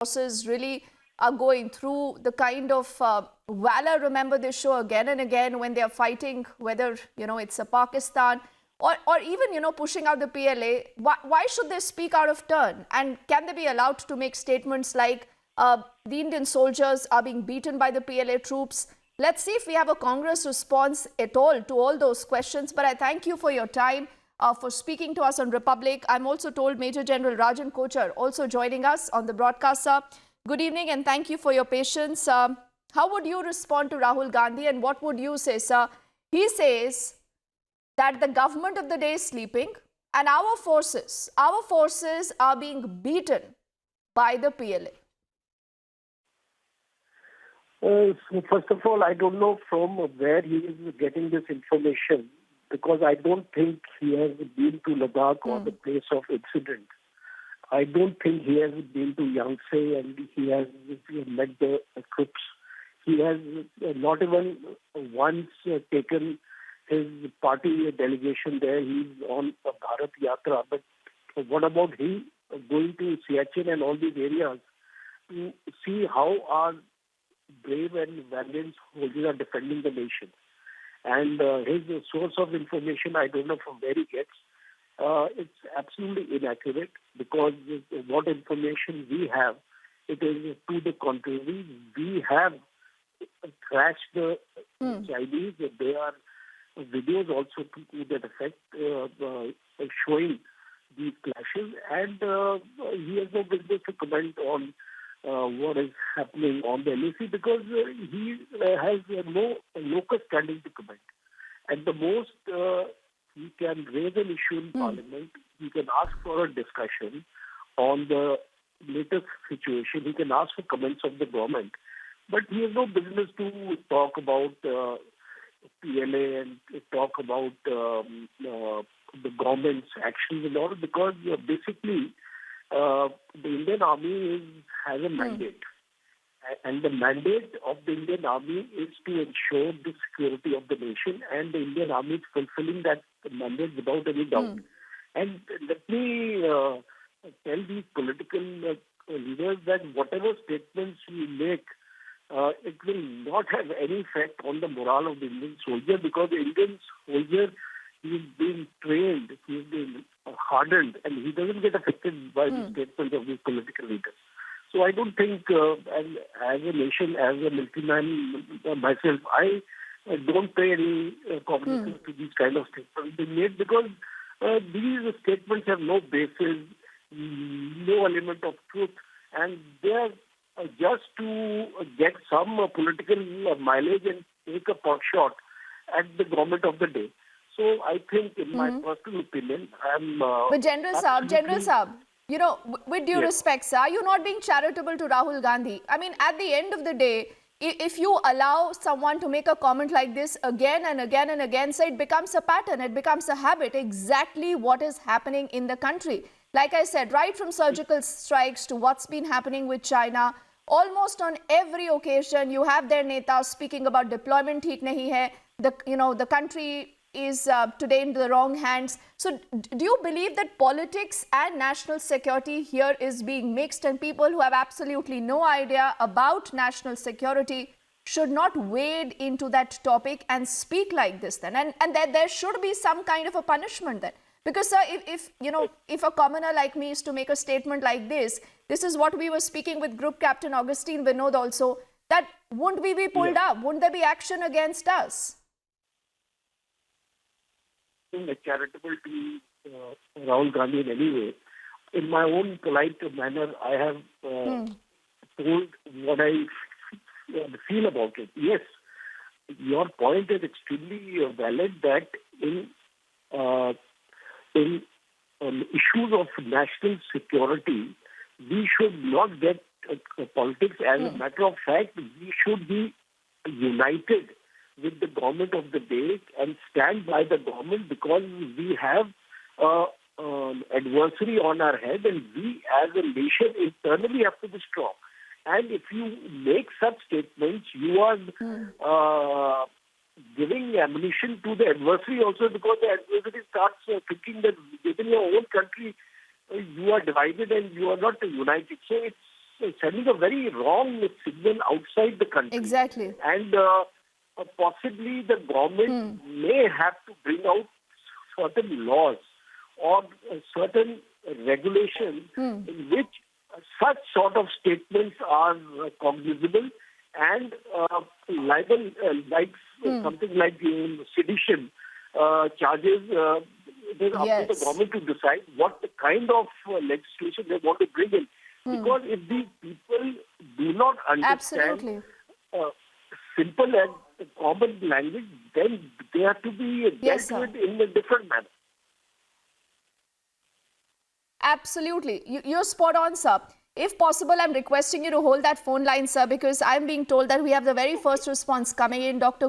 forces really are going through the kind of valor, remember, they show again and again when they are fighting, whether, it's a Pakistan or even, pushing out the PLA. Why should they speak out of turn? And can they be allowed to make statements like the Indian soldiers are being beaten by the PLA troops? Let's see if we have a Congress response at all to all those questions. But I thank you for your time, for speaking to us on Republic. I'm also told Major General Rajan Kochar also joining us on the broadcast, sir. Good evening and thank you for your patience. How would you respond to Rahul Gandhi and what would you say, sir? He says that the government of the day is sleeping and our forces are being beaten by the PLA. So first of all, I don't know from where he is getting this information, because I don't think he has been to Ladakh or the place of incident. I don't think he has been to Yangtze and he has met the troops. He has not even once taken his party delegation there. He's on a Bharat Yatra. But what about he going to Siachen and all these areas to see how our brave and valiant soldiers are defending the nation? And his source of information, I don't know from where he gets. It's absolutely inaccurate, because what information we have, it is to the contrary. We have crashed the Chinese. There are videos also to that effect showing these clashes, and he has no business to comment on what is happening on the LAC, because he has no locus standing to comment. At the most, he can raise an issue in Parliament. He can ask for a discussion on the latest situation. He can ask for comments of the government. But he has no business to talk about PLA and talk about the government's actions and all, because basically the Indian Army has a mandate. And the mandate of the Indian Army is to ensure the security of the nation, and the Indian Army is fulfilling that mandate without any doubt. And let me tell these political leaders that whatever statements we make, it will not have any effect on the morale of the Indian soldier, because the Indian soldier, he's been trained, he's been hardened, and he doesn't get affected by the statements of these political leaders. So I don't think, and as a nation, as a military man myself, I don't pay any cognizance to these kind of statements being made, because these statements have no basis, no element of truth, and they are just to get some political mileage and take a pot shot at the government of the day. So I think, in my personal opinion, But General Saab, with due respect, sir, are you not being charitable to Rahul Gandhi? I mean, at the end of the day, if you allow someone to make a comment like this again and again and again, so it becomes a pattern, it becomes a habit, exactly what is happening in the country. Like I said, right from surgical strikes to what's been happening with China, almost on every occasion, you have their netas speaking about deployment theek nahi hai, the country is today in the wrong hands. So do you believe that politics and national security here is being mixed, and people who have absolutely no idea about national security should not wade into that topic and speak like this then? And that there should be some kind of a punishment then. Because, sir, if a commoner like me is to make a statement like this is what we were speaking with Group Captain Augustine Vinod also, that wouldn't we be pulled up? Wouldn't there be action against us? Charitable to Rahul Gandhi in any way. In my own polite manner, I have told what I feel about it. Yes, your point is extremely valid, that in issues of national security, we should not get politics. As a matter of fact, we should be united with the government of the day and stand by the government, because we have adversary on our head, and we as a nation internally have to be strong. And if you make such statements, you are giving ammunition to the adversary also, because the adversary starts thinking that within your own country you are divided and you are not united. So it's sending a very wrong signal outside the country. Exactly. And possibly the government may have to bring out certain laws or certain regulations in which such sort of statements are cognizable and liable, like something like sedition charges. It is up to the government to decide what kind of legislation they want to bring in. Because if these people do not understand simple and common language, then they have to be dealt with in a different manner. Absolutely. You're spot on, sir. If possible, I'm requesting you to hold that phone line, sir, because I'm being told that we have the very first response coming in. Dr.